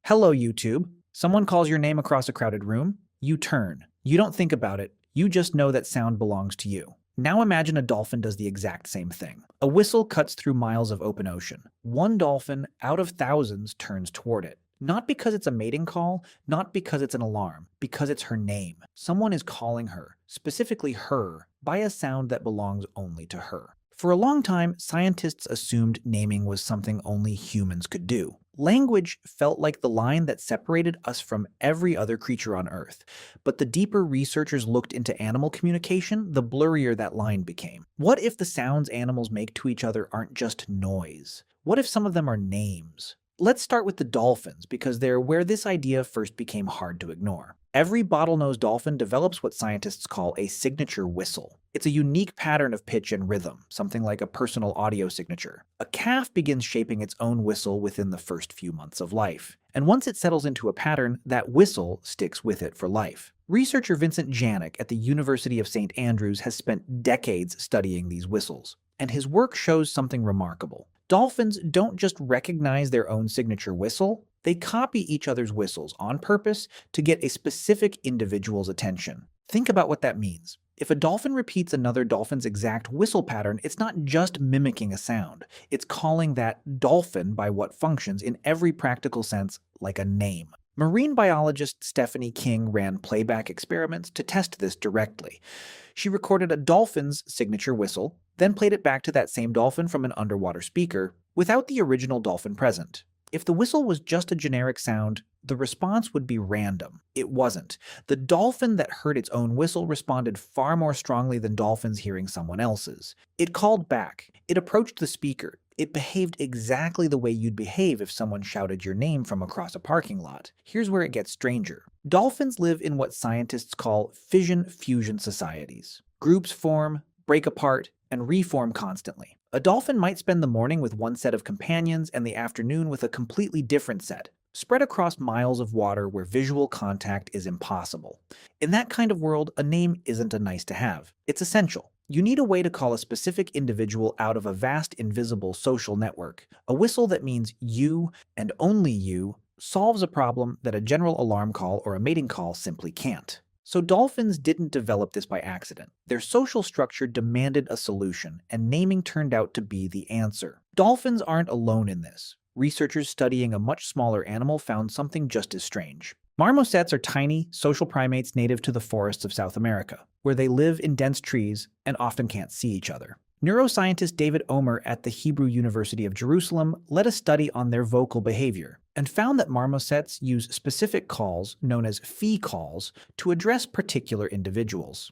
Hello, YouTube. Someone calls your name across a crowded room. You turn. You don't think about it. You just know that sound belongs to you. Now imagine a dolphin does the exact same thing. A whistle cuts through miles of open ocean. One dolphin, out of thousands, turns toward it. Not because it's a mating call, not because it's an alarm, because it's her name. Someone is calling her, specifically her, by a sound that belongs only to her. For a long time, scientists assumed naming was something only humans could do. Language felt like the line that separated us from every other creature on Earth. But the deeper researchers looked into animal communication, the blurrier that line became. What if the sounds animals make to each other aren't just noise? What if some of them are names? Let's start with the dolphins, because they're where this idea first became hard to ignore. Every bottlenose dolphin develops what scientists call a signature whistle. It's a unique pattern of pitch and rhythm, something like a personal audio signature. A calf begins shaping its own whistle within the first few months of life. And once it settles into a pattern, that whistle sticks with it for life. Researcher Vincent Janik at the University of St. Andrews has spent decades studying these whistles, and his work shows something remarkable. Dolphins don't just recognize their own signature whistle, they copy each other's whistles on purpose to get a specific individual's attention. Think about what that means. If a dolphin repeats another dolphin's exact whistle pattern, it's not just mimicking a sound. It's calling that dolphin by what functions, in every practical sense, like a name. Marine biologist Stephanie King ran playback experiments to test this directly. She recorded a dolphin's signature whistle, then played it back to that same dolphin from an underwater speaker, without the original dolphin present. If the whistle was just a generic sound, the response would be random. It wasn't. The dolphin that heard its own whistle responded far more strongly than dolphins hearing someone else's. It called back. It approached the speaker. It behaved exactly the way you'd behave if someone shouted your name from across a parking lot. Here's where it gets stranger. Dolphins live in what scientists call fission-fusion societies. Groups form, break apart, and reform constantly. A dolphin might spend the morning with one set of companions and the afternoon with a completely different set, spread across miles of water where visual contact is impossible. In that kind of world, a name isn't a nice to have. It's essential. You need a way to call a specific individual out of a vast invisible social network. A whistle that means you and only you solves a problem that a general alarm call or a mating call simply can't. So dolphins didn't develop this by accident. Their social structure demanded a solution, and naming turned out to be the answer. Dolphins aren't alone in this. Researchers studying a much smaller animal found something just as strange. Marmosets are tiny, social primates native to the forests of South America, where they live in dense trees and often can't see each other. Neuroscientist David Omer at the Hebrew University of Jerusalem led a study on their vocal behavior and found that marmosets use specific calls, known as phi calls, to address particular individuals.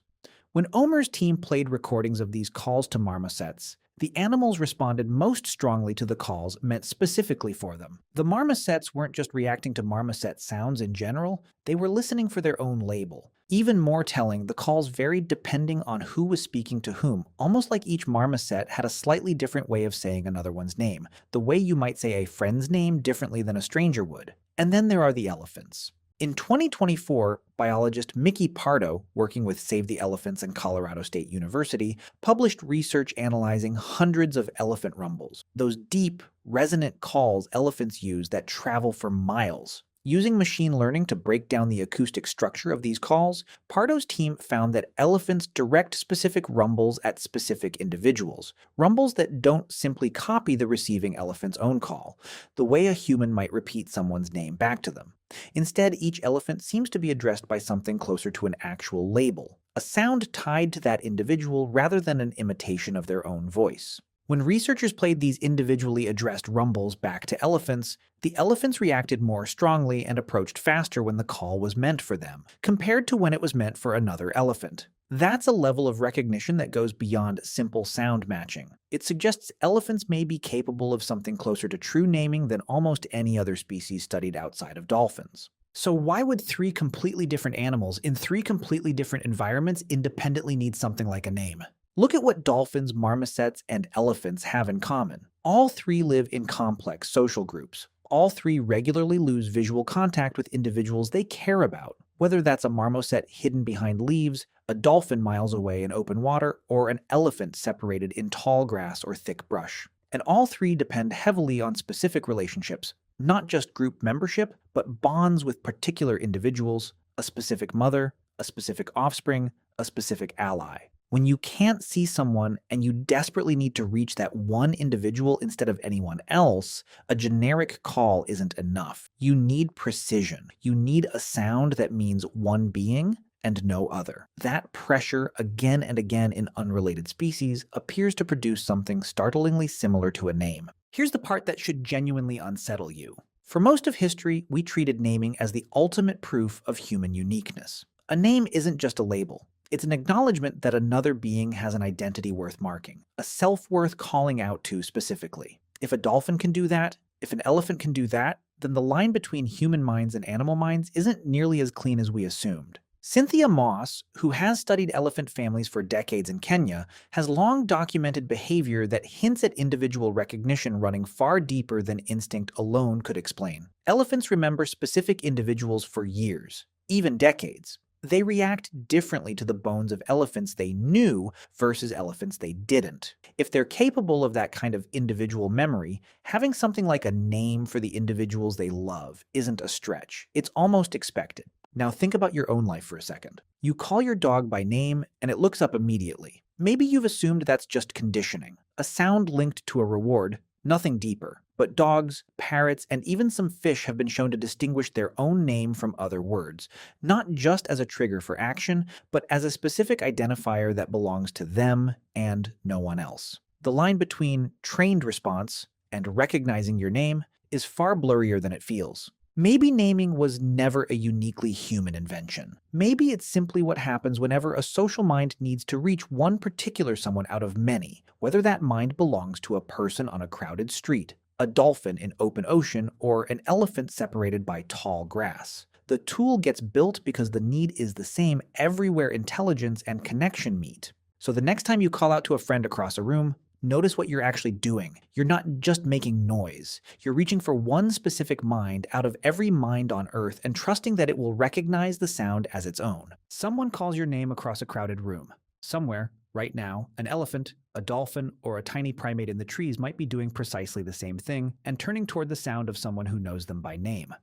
When Omer's team played recordings of these calls to marmosets, the animals responded most strongly to the calls meant specifically for them. The marmosets weren't just reacting to marmoset sounds in general, they were listening for their own label. Even more telling, the calls varied depending on who was speaking to whom, almost like each marmoset had a slightly different way of saying another one's name, the way you might say a friend's name differently than a stranger would. And then there are the elephants. In 2024, biologist Mickey Pardo, working with Save the Elephants and Colorado State University, published research analyzing hundreds of elephant rumbles, those deep, resonant calls elephants use that travel for miles. Using machine learning to break down the acoustic structure of these calls, Pardo's team found that elephants direct specific rumbles at specific individuals, rumbles that don't simply copy the receiving elephant's own call, the way a human might repeat someone's name back to them. Instead, each elephant seems to be addressed by something closer to an actual label, a sound tied to that individual rather than an imitation of their own voice. When researchers played these individually addressed rumbles back to elephants, the elephants reacted more strongly and approached faster when the call was meant for them, compared to when it was meant for another elephant. That's a level of recognition that goes beyond simple sound matching. It suggests elephants may be capable of something closer to true naming than almost any other species studied outside of dolphins. So why would three completely different animals in three completely different environments independently need something like a name? Look at what dolphins, marmosets, and elephants have in common. All three live in complex social groups. All three regularly lose visual contact with individuals they care about, whether that's a marmoset hidden behind leaves, a dolphin miles away in open water, or an elephant separated in tall grass or thick brush. And all three depend heavily on specific relationships, Not just group membership, but bonds with particular individuals, a specific mother, a specific offspring, a specific ally. When you can't see someone and you desperately need to reach that one individual instead of anyone else, a generic call isn't enough. You need precision. You need a sound that means one being and no other. That pressure, again and again in unrelated species, appears to produce something startlingly similar to a name. Here's the part that should genuinely unsettle you. For most of history, we treated naming as the ultimate proof of human uniqueness. A name isn't just a label. It's an acknowledgement that another being has an identity worth marking, a self-worth calling out to specifically. If a dolphin can do that, if an elephant can do that, then the line between human minds and animal minds isn't nearly as clean as we assumed. Cynthia Moss, who has studied elephant families for decades in Kenya, has long documented behavior that hints at individual recognition running far deeper than instinct alone could explain. Elephants remember specific individuals for years, even decades. They react differently to the bones of elephants they knew versus elephants they didn't. If they're capable of that kind of individual memory, having something like a name for the individuals they love isn't a stretch. It's almost expected. Now think about your own life for a second. You call your dog by name and it looks up immediately. Maybe you've assumed that's just conditioning, a sound linked to a reward, nothing deeper. But dogs, parrots, and even some fish have been shown to distinguish their own name from other words, not just as a trigger for action, but as a specific identifier that belongs to them and no one else. The line between trained response and recognizing your name is far blurrier than it feels. Maybe naming was never a uniquely human invention. Maybe it's simply what happens whenever a social mind needs to reach one particular someone out of many, whether that mind belongs to a person on a crowded street, a dolphin in open ocean, or an elephant separated by tall grass. The tool gets built because the need is the same everywhere intelligence and connection meet. So the next time you call out to a friend across a room, notice what you're actually doing. You're not just making noise. You're reaching for one specific mind out of every mind on Earth and trusting that it will recognize the sound as its own. Someone calls your name across a crowded room. Somewhere, right now, an elephant, a dolphin, or a tiny primate in the trees might be doing precisely the same thing and turning toward the sound of someone who knows them by name.